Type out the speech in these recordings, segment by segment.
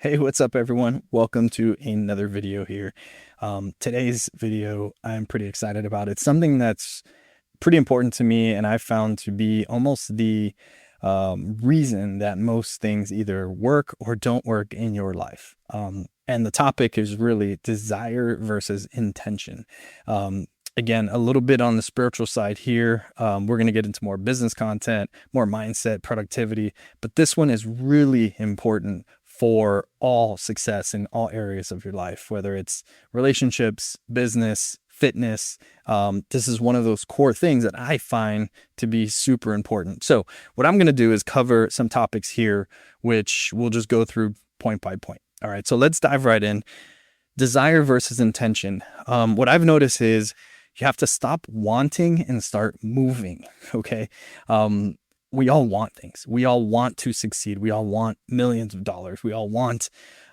Hey, what's up, everyone? Welcome to another video here. Today's video I'm pretty excited about. It's something that's pretty important to me, and I've found to be almost the reason that most things either work or don't work in your life. And the topic is really desire versus intention. Again, a little bit on the spiritual side here. We're going to get into more business content, more mindset, productivity, but this one is really important for all success in all areas of your life, whether it's relationships, business, fitness. This is one of those core things that I find to be super important. So what I'm going to do is cover some topics here, which we'll just go through point by point. All right, so let's dive right in. Desire versus intention. What I've noticed is you have to stop wanting and start moving. Okay. We all want things. We all want to succeed. We all want millions of dollars. We all want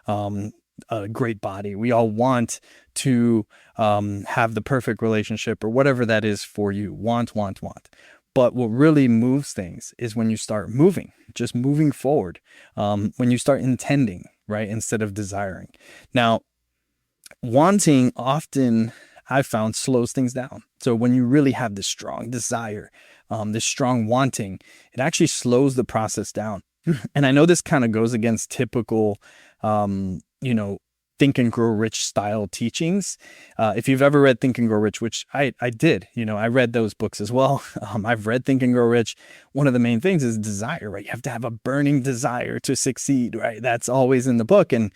a great body. We all want to have the perfect relationship or whatever that is for you. Want, want, want. But what really moves things is when you start moving, just moving forward, when you start intending, right, instead of desiring. Now, wanting often I've found slows things down. So when you really have this strong desire, this strong wanting, it actually slows the process down. And I know this kind of goes against typical, Think and Grow Rich style teachings. If you've ever read Think and Grow Rich, which I did, I read those books as well. I've read Think and Grow Rich. One of the main things is desire, right? You have to have a burning desire to succeed, right? That's always in the book. And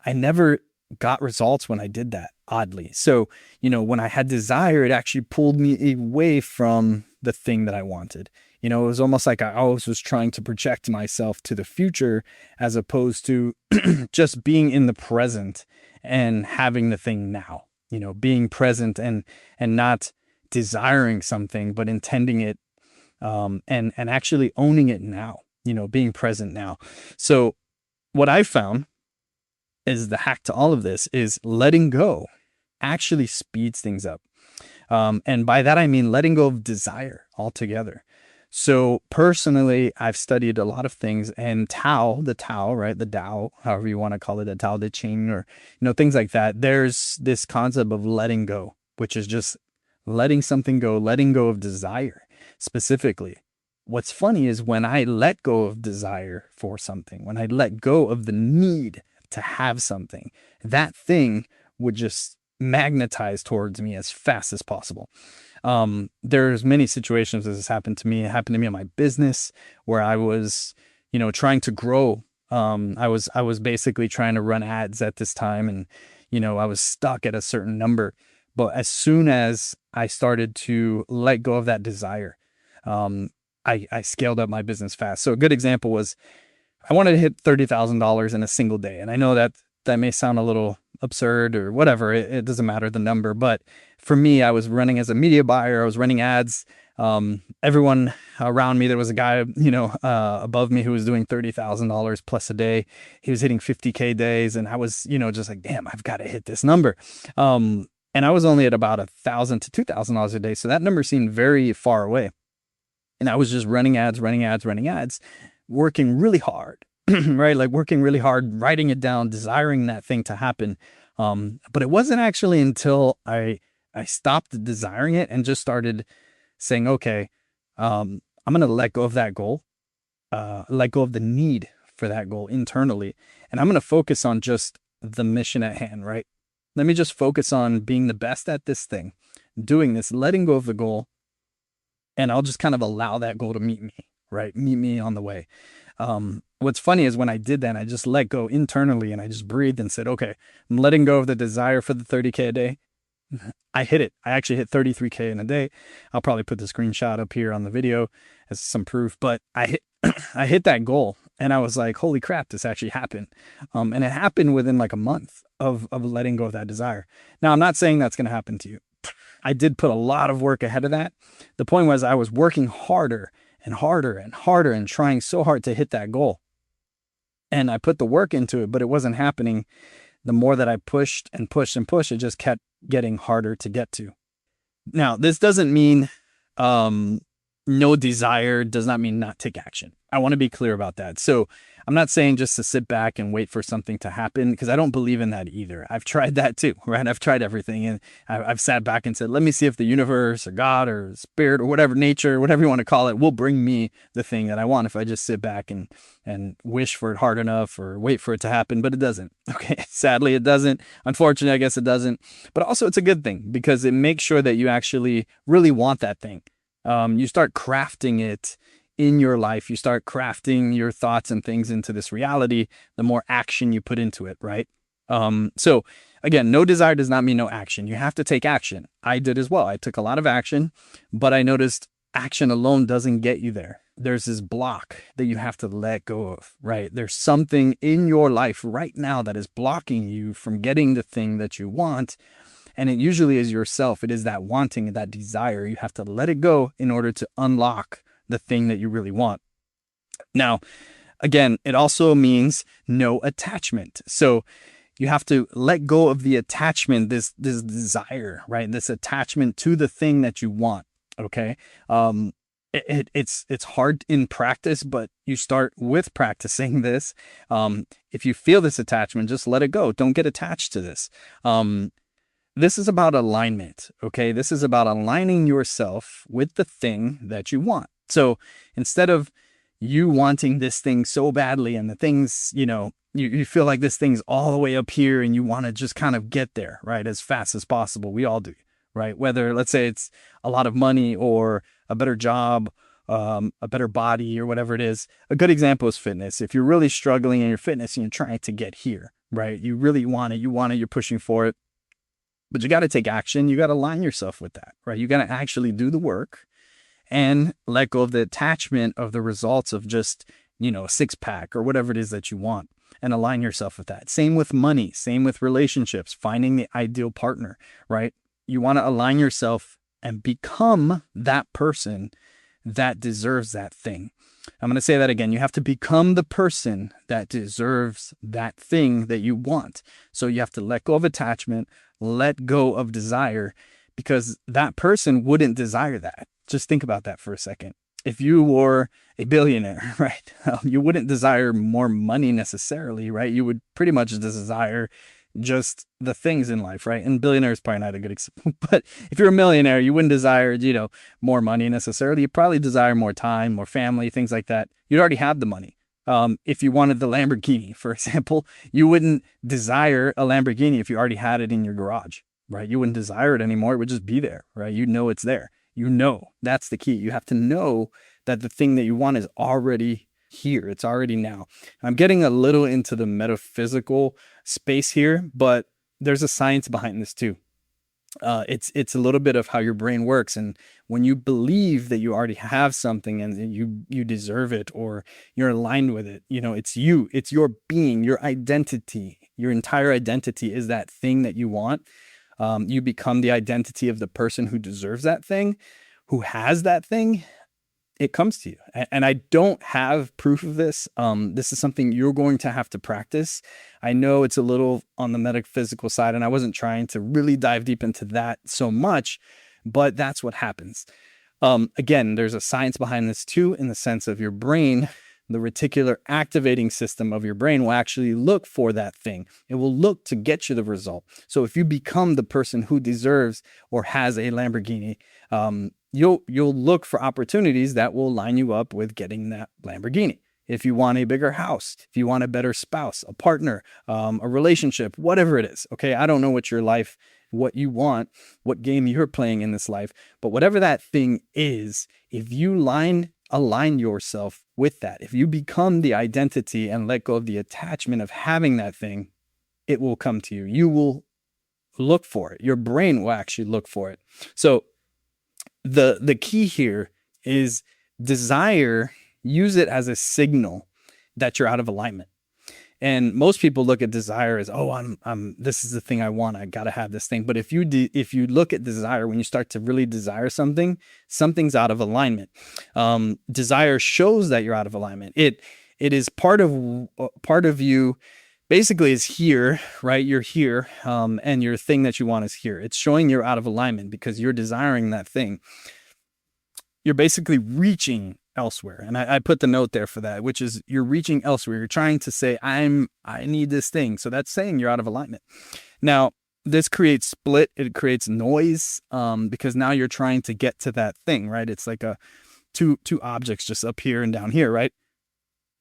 I never got results when I did that, oddly. So, when I had desire, it actually pulled me away from the thing that I wanted. It was almost like I always was trying to project myself to the future as opposed to just being in the present and having the thing now, being present and not desiring something, but intending it, and actually owning it now, being present now. So what I found is the hack to all of this is letting go actually speeds things up. And by that, I mean letting go of desire altogether. So personally, I've studied a lot of things, and the Tao, right? The Tao, however you want to call it, the Tao Te Ching, or, things like that. There's this concept of letting go, which is just letting something go, letting go of desire specifically. What's funny is when I let go of desire for something, when I let go of the need to have something, that thing would just magnetize towards me as fast as possible. There's many situations this has happened to me. It happened to me in my business where I was, trying to grow. I was basically trying to run ads at this time, and, I was stuck at a certain number. But as soon as I started to let go of that desire, I scaled up my business fast. So a good example was I wanted to hit $30,000 in a single day. And I know that may sound a little absurd or whatever. It doesn't matter the number. But for me, I was running as a media buyer. I was running ads. Everyone around me, there was a guy, above me who was doing $30,000 plus a day. He was hitting 50K days. And I was, just like, damn, I've got to hit this number. And I was only at about $1,000 to $2,000 a day. So that number seemed very far away. And I was just running ads, working really hard, right? Like working really hard, writing it down, desiring that thing to happen. But it wasn't actually until I stopped desiring it and just started saying, okay, I'm going to let go of that goal, let go of the need for that goal internally. And I'm going to focus on just the mission at hand, right? Let me just focus on being the best at this thing, doing this, letting go of the goal. And I'll just kind of allow that goal to meet me, right? Meet me on the way. What's funny is when I did that, I just let go internally and I just breathed and said, okay, I'm letting go of the desire for the 30K a day. I hit it. I actually hit 33K in a day. I'll probably put the screenshot up here on the video as some proof, but I hit that goal and I was like, holy crap, this actually happened. And it happened within like a month of letting go of that desire. Now, I'm not saying that's going to happen to you. I did put a lot of work ahead of that. The point was I was working harder and harder and harder and trying so hard to hit that goal. And I put the work into it, but it wasn't happening. The more that I pushed and pushed and pushed, it just kept getting harder to get to. Now, this doesn't mean no desire does not mean not take action. I want to be clear about that. So I'm not saying just to sit back and wait for something to happen, because I don't believe in that either. I've tried that too, right? I've tried everything, and I've sat back and said, let me see if the universe or God or spirit or whatever, nature, whatever you want to call it, will bring me the thing that I want if I just sit back and wish for it hard enough or wait for it to happen. But it doesn't. Okay. Sadly, it doesn't. Unfortunately, I guess it doesn't. But also, it's a good thing because it makes sure that you actually really want that thing. You start crafting it in your life. You start crafting your thoughts and things into this reality, the more action you put into it, right? So again, no desire does not mean no action. You have to take action. I did as well. I took a lot of action, but I noticed action alone doesn't get you there. There's this block that you have to let go of, right? There's something in your life right now that is blocking you from getting the thing that you want. And it usually is yourself. It is that wanting, that desire. You have to let it go in order to unlock the thing that you really want. Now, again, it also means no attachment. So you have to let go of the attachment, this desire, right? This attachment to the thing that you want. Okay. It's hard in practice, but you start with practicing this. If you feel this attachment, just let it go. Don't get attached to this. This is about alignment. Okay. This is about aligning yourself with the thing that you want. So instead of you wanting this thing so badly and the things, you feel like this thing's all the way up here and you want to just kind of get there, right? As fast as possible. We all do, right? Whether, let's say, it's a lot of money or a better job, a better body or whatever it is. A good example is fitness. If you're really struggling in your fitness and you're trying to get here, right? You really want it. You're pushing for it, but you got to take action. You got to align yourself with that, right? You got to actually do the work and let go of the attachment of the results of just, a six pack or whatever it is that you want, and align yourself with that. Same with money, same with relationships, finding the ideal partner, right? You want to align yourself and become that person that deserves that thing. I'm going to say that again. You have to become the person that deserves that thing that you want. So you have to let go of attachment, let go of desire, because that person wouldn't desire that. Just think about that for a second. If you were a billionaire, right, you wouldn't desire more money necessarily, right? You would pretty much desire just the things in life, right? And billionaire is probably not a good example, but if you're a millionaire, you wouldn't desire, more money necessarily. You probably desire more time, more family, things like that. You'd already have the money. If you wanted the Lamborghini, for example, you wouldn't desire a Lamborghini if you already had it in your garage, right? You wouldn't desire it anymore. It would just be there, right? You know it's there. That's the key. You have to know that the thing that you want is already here. It's already now. I'm getting a little into the metaphysical space here, but there's a science behind this too. It's a little bit of how your brain works. And when you believe that you already have something and you deserve it, or you're aligned with it, it's you, it's your being, your identity, your entire identity is that thing that you want. You become the identity of the person who deserves that thing, who has that thing. It comes to you. And I don't have proof of this. This is something you're going to have to practice. I know it's a little on the metaphysical side, and I wasn't trying to really dive deep into that so much, but that's what happens. Again, there's a science behind this too, in the sense of your brain. The reticular activating system of your brain will actually look for that thing. It will look to get you the result. So if you become the person who deserves or has a Lamborghini, you'll look for opportunities that will line you up with getting that Lamborghini. If you want a bigger house, if you want a better spouse, a partner, a relationship, whatever it is. Okay, I don't know what your life, what you want, what game you're playing in this life, but whatever that thing is, if you align yourself with that, if you become the identity and let go of the attachment of having that thing, it will come to you. You will look for it. Your brain will actually look for it. So the key here is desire. Use it as a signal that you're out of alignment. And most people look at desire as, this is the thing I want. I got to have this thing. But if you look at desire, when you start to really desire something, something's out of alignment. Desire shows that you're out of alignment. It is part of you. Basically, is here, right? You're here, and your thing that you want is here. It's showing you're out of alignment because you're desiring that thing. You're basically reaching elsewhere. And I put the note there for that, which is you're reaching elsewhere. You're trying to say, I need this thing. So that's saying you're out of alignment. Now, this creates split. It creates noise, because now you're trying to get to that thing, right? It's like two objects just up here and down here, right?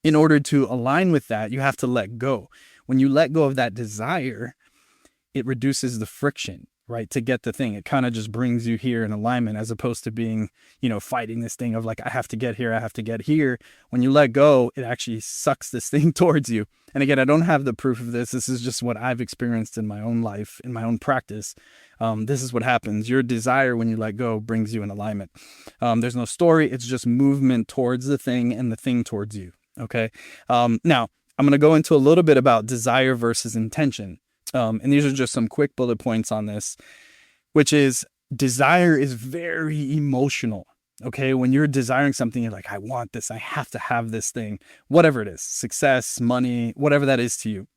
In order to align with that, you have to let go. When you let go of that desire, it reduces the friction, right? To get the thing. It kind of just brings you here in alignment, as opposed to being, fighting this thing of like, I have to get here, I have to get here. When you let go, it actually sucks this thing towards you. And again, I don't have the proof of this. This is just what I've experienced in my own life, in my own practice. This is what happens. Your desire, when you let go, brings you in alignment. There's no story. It's just movement towards the thing and the thing towards you. Okay. Now I'm going to go into a little bit about desire versus intention. And these are just some quick bullet points on this, which is desire is very emotional. Okay. When you're desiring something, you're like, I want this, I have to have this thing, whatever it is, success, money, whatever that is to you.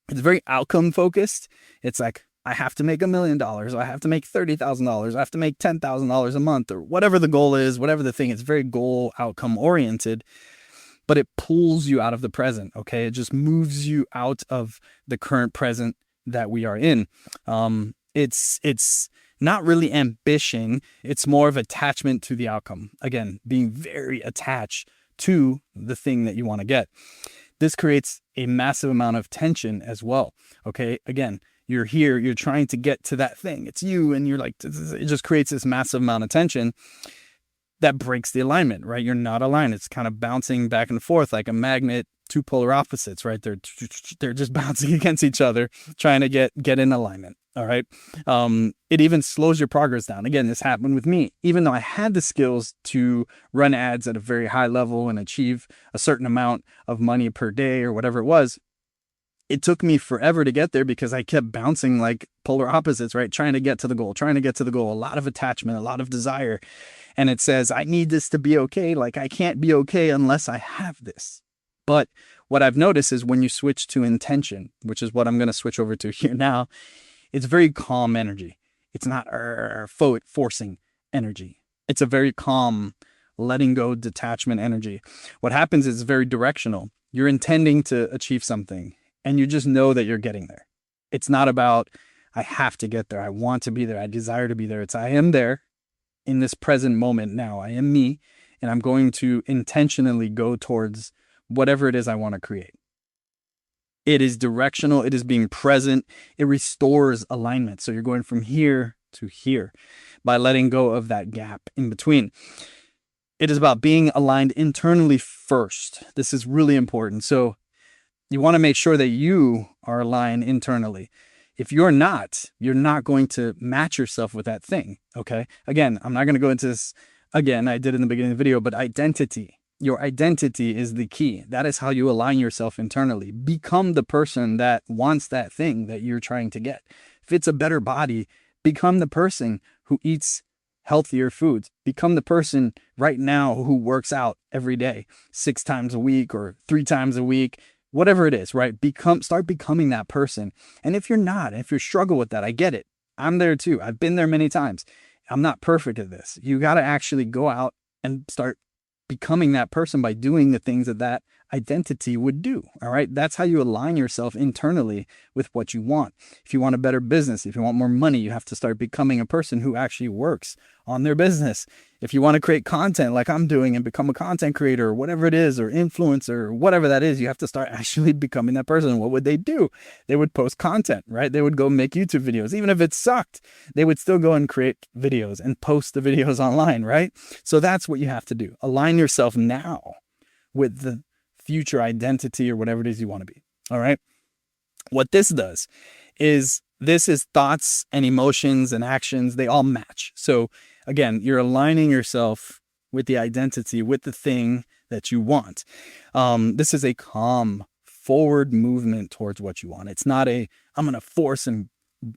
It's very outcome focused. It's like, I have to make $1 million, or I have to make $30,000, I have to make $10,000 a month, or whatever the goal is, whatever the thing. It's very goal outcome oriented, but it pulls you out of the present. Okay. It just moves you out of the current present that we are in. It's not really ambition. It's more of attachment to the outcome. Again, being very attached to the thing that you want to get. This creates a massive amount of tension as well. Okay. Again, you're here, you're trying to get to that thing. It's you. And you're like, it just creates this massive amount of tension that breaks the alignment, right? You're not aligned. It's kind of bouncing back and forth like a magnet, two polar opposites, right? They're just bouncing against each other, trying to get in alignment. All right. It even slows your progress down. Again, this happened with me. Even though I had the skills to run ads at a very high level and achieve a certain amount of money per day or whatever it was, it took me forever to get there because I kept bouncing like polar opposites, right? Trying to get to the goal, a lot of attachment, a lot of desire. And it says, I need this to be okay. Like I can't be okay unless I have this. But what I've noticed is when you switch to intention, which is what I'm going to switch over to here now, it's very calm energy. It's not forcing energy. It's a very calm, letting go, detachment energy. What happens is very directional. You're intending to achieve something and you just know that you're getting there. It's not about, I have to get there. I want to be there. I desire to be there. It's, I am there in this present moment now. I am me, and I'm going to intentionally go towards whatever it is I want to create. It is directional. It is being present. It restores alignment. So you're going from here to here by letting go of that gap in between. It is about being aligned internally first. This is really important. So you want to make sure that you are aligned internally. If you're not going to match yourself with that thing. Okay. Again, I'm not going to go into this again. I did in the beginning of the video, but identity. Your identity is the key. That is how you align yourself internally. Become the person that wants that thing that you're trying to get. If it's a better body, become the person who eats healthier foods. Become the person right now who works out every day, 6 times a week or 3 times a week, whatever it is, right? Start becoming that person. And if you're not, if you struggle with that, I get it. I'm there too. I've been there many times. I'm not perfect at this. You got to actually go out and start becoming that person by doing the things that identity would do. All right. That's how you align yourself internally with what you want. If you want a better business, if you want more money, you have to start becoming a person who actually works on their business. If you want to create content like I'm doing and become a content creator or whatever it is, or influencer or whatever that is, you have to start actually becoming that person. What would they do? They would post content, right? They would go make YouTube videos. Even if it sucked, they would still go and create videos and post the videos online, right? So that's what you have to do. Align yourself now with the future identity or whatever it is you want to be. All right. What this does is thoughts and emotions and actions. They all match. So again, you're aligning yourself with the identity, with the thing that you want. This is a calm forward movement towards what you want. It's not I'm going to force and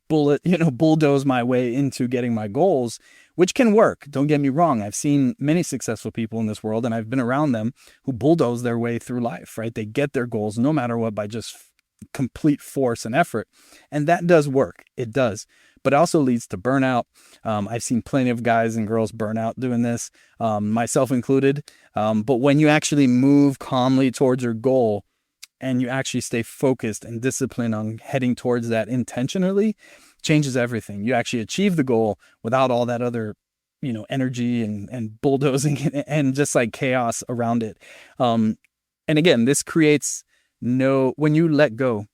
bulldoze my way into getting my goals, which can work. Don't get me wrong. I've seen many successful people in this world, and I've been around them who bulldoze their way through life, right? They get their goals no matter what by just complete force and effort. And that does work. It does. but it also leads to burnout. I've seen plenty of guys and girls burn out doing this, myself included. But when you actually move calmly towards your goal and you actually stay focused and disciplined on heading towards that intentionally, changes everything. You actually achieve the goal without all that other, energy and bulldozing and just like chaos around it. And again, this creates when you let go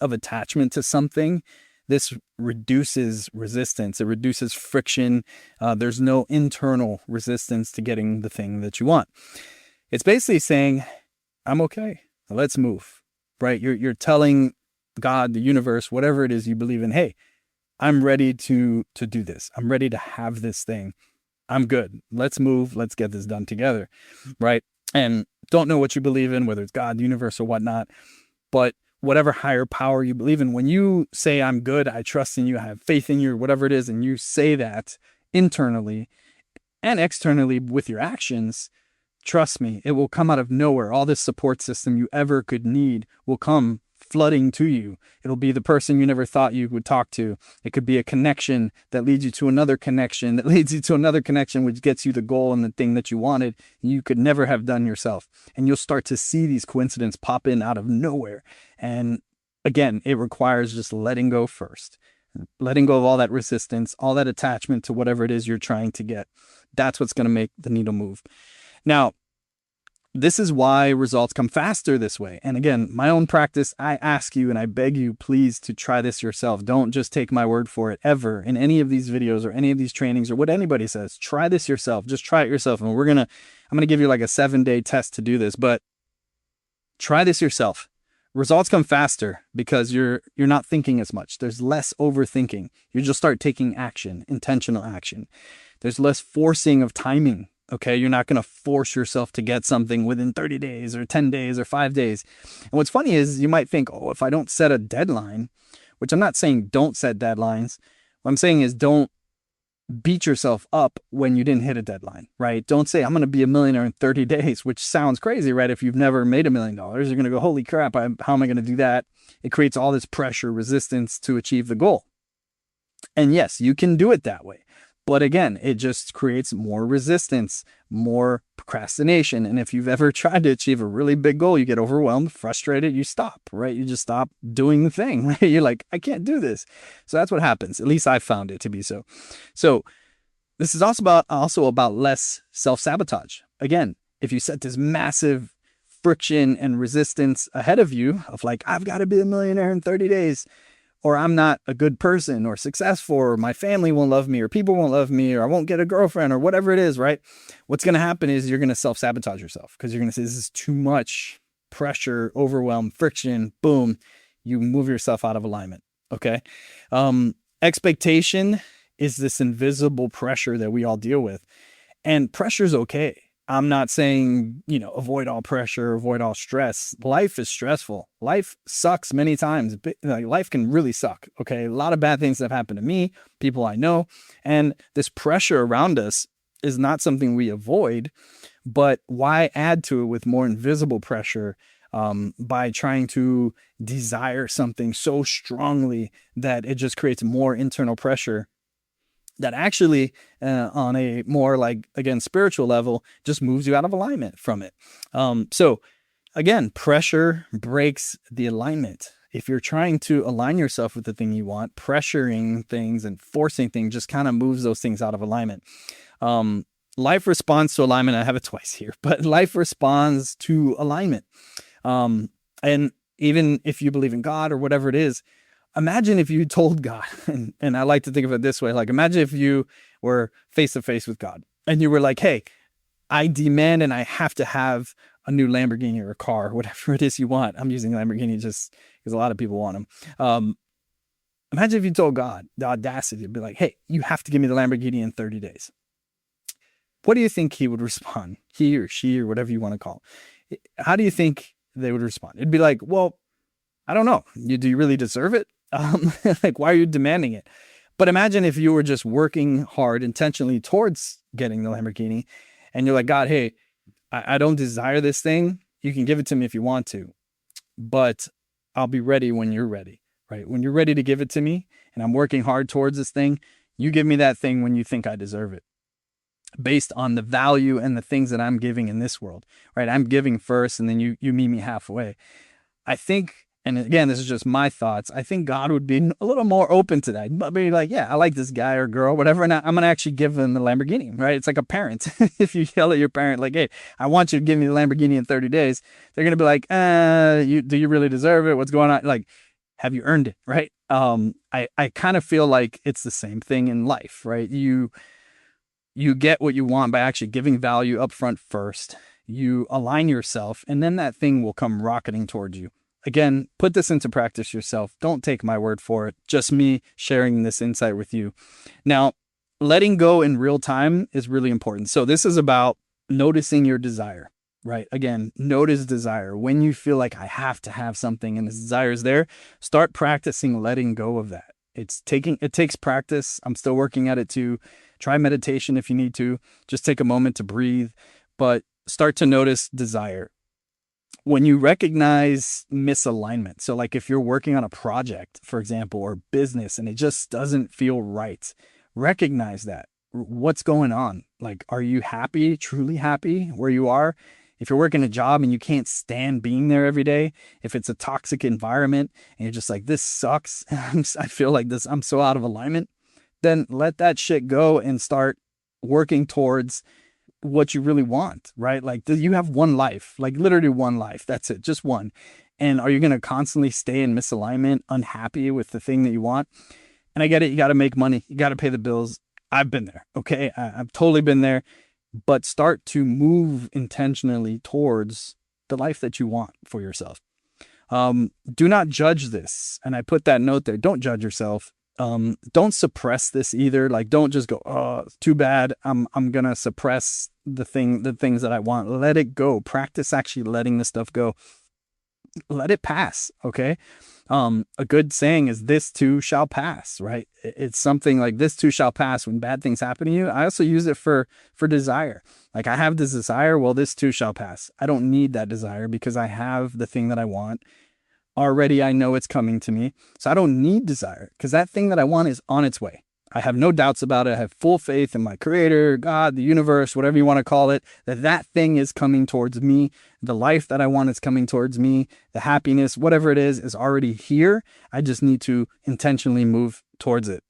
of attachment to something, this reduces resistance. It reduces friction. There's no internal resistance to getting the thing that you want. It's basically saying, I'm okay. Let's move, right? You're telling God, the universe, whatever it is you believe in, hey, I'm ready to do this. I'm ready to have this thing. I'm good. Let's move. Let's get this done together, right? And don't know what you believe in, whether it's God, the universe, or whatnot, but whatever higher power you believe in, when you say, I'm good, I trust in you, I have faith in you, or whatever it is, and you say that internally and externally with your actions, trust me, it will come out of nowhere. All this support system you ever could need will come flooding to you. It'll be the person you never thought you would talk to. It could be a connection that leads you to another connection that leads you to another connection, which gets you the goal and the thing that you wanted you could never have done yourself. And you'll start to see these coincidences pop in out of nowhere. And again, it requires just letting go first, letting go of all that resistance, all that attachment to whatever it is you're trying to get. That's what's going to make the needle move. Now, this is why results come faster this way. And again, my own practice, I ask you and I beg you, please, to try this yourself. Don't just take my word for it ever in any of these videos or any of these trainings or what anybody says. Try this yourself. Just try it yourself. And I'm going to give you like a 7-day test to do this, but try this yourself. Results come faster because you're not thinking as much. There's less overthinking. You just start taking action, intentional action. There's less forcing of timing. Okay, you're not going to force yourself to get something within 30 days or 10 days or 5 days. And what's funny is you might think, oh, if I don't set a deadline, which I'm not saying don't set deadlines. What I'm saying is don't beat yourself up when you didn't hit a deadline, right? Don't say, I'm going to be a millionaire in 30 days, which sounds crazy, right? If you've never made $1 million, you're going to go, holy crap, how am I going to do that? It creates all this pressure, resistance to achieve the goal. And yes, you can do it that way. But again, it just creates more resistance, more procrastination. And if you've ever tried to achieve a really big goal, you get overwhelmed, frustrated, you stop, right? You just stop doing the thing, right? You're like, I can't do this. So that's what happens. At least I found it to be so. So this is also about less self-sabotage. Again, if you set this massive friction and resistance ahead of you of like, I've got to be a millionaire in 30 days, or I'm not a good person or successful, or my family won't love me, or people won't love me, or I won't get a girlfriend, or whatever it is, right? What's going to happen is you're going to self-sabotage yourself because you're going to say, this is too much pressure, overwhelm, friction, boom, you move yourself out of alignment, okay? Expectation is this invisible pressure that we all deal with. And pressure is okay. I'm not saying, avoid all pressure, avoid all stress. Life is stressful. Life sucks many times. Life can really suck. Okay. A lot of bad things have happened to me, people I know. And this pressure around us is not something we avoid, but why add to it with more invisible pressure by trying to desire something so strongly that it just creates more internal pressure that actually on a more spiritual level just moves you out of alignment from it. So again, pressure breaks the alignment. If you're trying to align yourself with the thing you want, pressuring things and forcing things just kind of moves those things out of alignment. Life responds to alignment. I have it twice here, but life responds to alignment. And even if you believe in God or whatever it is, imagine if you told God, and I like to think of it this way, imagine if you were face to face with God and you were like, hey, I demand and I have to have a new Lamborghini or a car, whatever it is you want. I'm using Lamborghini just because a lot of people want them. Imagine if you told God, the audacity to be like, hey, you have to give me the Lamborghini in 30 days. What do you think he would respond? He or she or whatever you want to call it. How do you think they would respond? It'd be like, well, I don't know. Do you really deserve it? Why are you demanding it? But imagine if you were just working hard intentionally towards getting the Lamborghini and you're like, God, hey, I don't desire this thing. You can give it to me if you want to, but I'll be ready when you're ready. right? When you're ready to give it to me and I'm working hard towards this thing, you give me that thing when you think I deserve it, based on the value and the things that I'm giving in this world, right? I'm giving first and then you meet me halfway. I think, and again, this is just my thoughts, I think God would be a little more open to that. But be like, yeah, I like this guy or girl, whatever, and I'm going to actually give them the Lamborghini, right? It's like a parent. If you yell at your parent, like, hey, I want you to give me the Lamborghini in 30 days, they're going to be like, do you really deserve it? What's going on? Like, have you earned it, right? I kind of feel like it's the same thing in life, right? You get what you want by actually giving value up front first. You align yourself, and then that thing will come rocketing towards you. Again, put this into practice yourself. Don't take my word for it. Just me sharing this insight with you. Now, letting go in real time is really important. So this is about noticing your desire, right? Again, notice desire. When you feel like I have to have something and this desire is there, start practicing letting go of that. It takes practice. I'm still working at it too. Try meditation if you need to. Just take a moment to breathe, but start to notice desire. When you recognize misalignment, so like if you're working on a project, for example, or business, and it just doesn't feel right, recognize that. What's going on? Like, are you happy, truly happy where you are? If you're working a job and you can't stand being there every day, if it's a toxic environment and you're just like, this sucks, I feel like this, I'm so out of alignment, then let that shit go and start working towards what you really want, right? Like, you have one life, like literally one life. That's it, just one. And are you going to constantly stay in misalignment, unhappy with the thing that you want? And I get it. You got to make money. You got to pay the bills. I've been there. Okay. I've totally been there, but start to move intentionally towards the life that you want for yourself. Do not judge this. And I put that note there. Don't judge yourself. Don't suppress this either. Like, don't just go, oh, it's too bad. I'm going to suppress the things that I want. Let it go. Practice actually letting the stuff go. Let it pass. Okay. A good saying is, this too shall pass, right? It's something like, this too shall pass. When bad things happen to you, I also use it for desire. Like, I have this desire. Well, this too shall pass. I don't need that desire because I have the thing that I want. Already, I know it's coming to me. So I don't need desire because that thing that I want is on its way. I have no doubts about it. I have full faith in my creator, God, the universe, whatever you want to call it, that thing is coming towards me. The life that I want is coming towards me. The happiness, whatever it is already here. I just need to intentionally move towards it.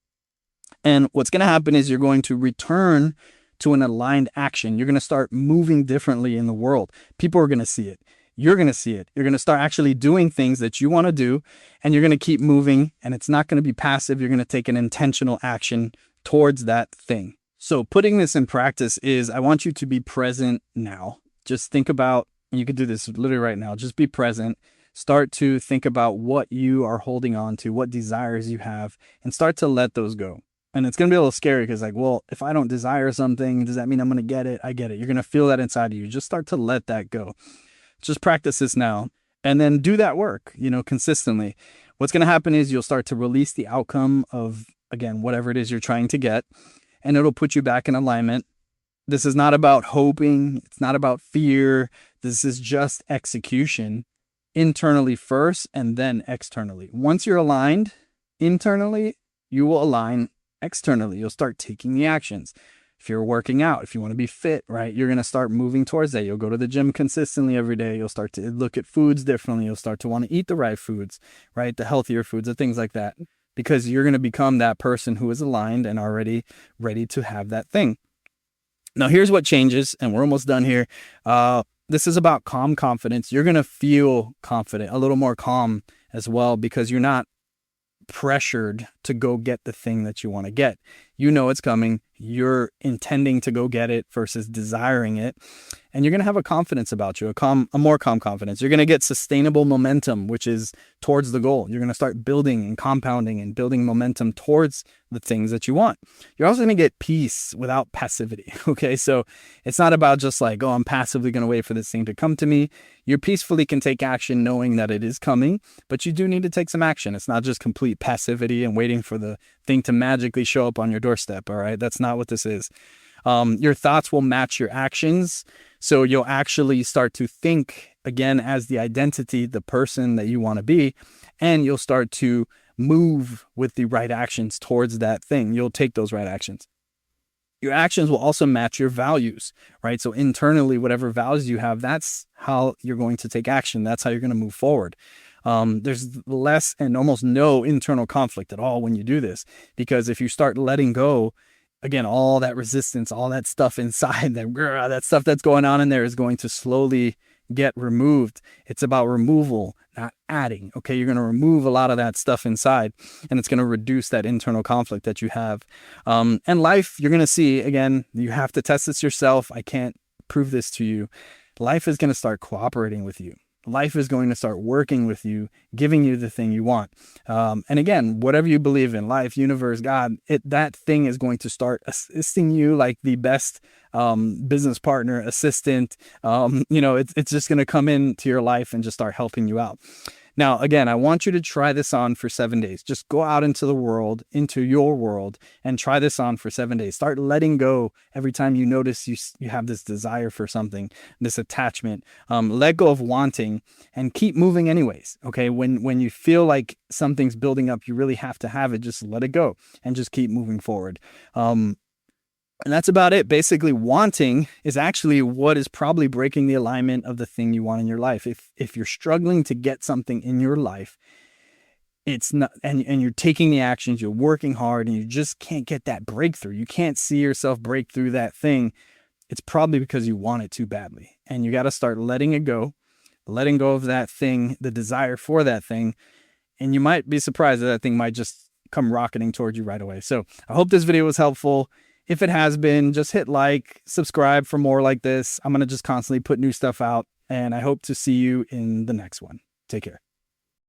And what's going to happen is you're going to return to an aligned action. You're going to start moving differently in the world. People are going to see it. You're going to see it. You're going to start actually doing things that you want to do, and you're going to keep moving, and it's not going to be passive. You're going to take an intentional action towards that thing. So putting this in practice is, I want you to be present now. Just think about, you could do this literally right now. Just be present. Start to think about what you are holding on to, what desires you have, and start to let those go. And it's going to be a little scary because, like, well, if I don't desire something, does that mean I'm going to get it? I get it. You're going to feel that inside of you. Just start to let that go. Just practice this now and then do that work, consistently. What's going to happen is you'll start to release the outcome of, again, whatever it is you're trying to get, and it'll put you back in alignment. This is not about hoping. It's not about fear. This is just execution, internally first and then externally. Once you're aligned internally, you will align externally. You'll start taking the actions. If you're working out, if you want to be fit, right, you're going to start moving towards that. You'll go to the gym consistently every day. You'll start to look at foods differently. You'll start to want to eat the right foods, right? The healthier foods, the things like that, because you're going to become that person who is aligned and already ready to have that thing. Now, here's what changes, and we're almost done here. This is about calm confidence. You're going to feel confident, a little more calm as well, because you're not pressured to go get the thing that you want to get. You know it's coming. You're intending to go get it versus desiring it. And you're going to have a confidence about you, a more calm confidence. You're going to get sustainable momentum, which is towards the goal. You're going to start building and compounding and building momentum towards the things that you want. You're also going to get peace without passivity. Okay. So it's not about just like, oh, I'm passively going to wait for this thing to come to me. You peacefully can take action knowing that it is coming, but you do need to take some action. It's not just complete passivity and waiting for the thing to magically show up on your doorstep. All right. That's not what this is. Your thoughts will match your actions. So you'll actually start to think again as the identity, the person that you want to be, and you'll start to move with the right actions towards that thing. You'll take those right actions. Your actions will also match your values, right? So internally, whatever values you have, that's how you're going to take action. That's how you're going to move forward. There's less and almost no internal conflict at all when you do this, because if you start letting go, again, all that resistance, all that stuff inside, that stuff that's going on in there is going to slowly get removed. It's about removal, not adding. Okay, you're going to remove a lot of that stuff inside, and it's going to reduce that internal conflict that you have. And life, you're going to see, again, you have to test this yourself. I can't prove this to you. Life is going to start cooperating with you. Life is going to start working with you, giving you the thing you want. And again, whatever you believe in, life, universe, God, that thing is going to start assisting you like the best business partner, assistant. It's just going to come into your life and just start helping you out. Now, again, I want you to try this on for 7 days. Just go out into the world, into your world, and try this on for 7 days. Start letting go every time you notice you have this desire for something, this attachment. Let go of wanting and keep moving anyways. Okay, when you feel like something's building up, you really have to have it. Just let it go and just keep moving forward. And that's about it. Basically, wanting is actually what is probably breaking the alignment of the thing you want in your life. If you're struggling to get something in your life, it's not, and you're taking the actions, you're working hard, and you just can't get that breakthrough. You can't see yourself break through that thing. It's probably because you want it too badly. And you got to start letting it go, letting go of that thing, the desire for that thing. And you might be surprised that thing might just come rocketing towards you right away. So I hope this video was helpful. If it has been, just hit like, subscribe for more like this. I'm going to just constantly put new stuff out, and I hope to see you in the next one. Take care.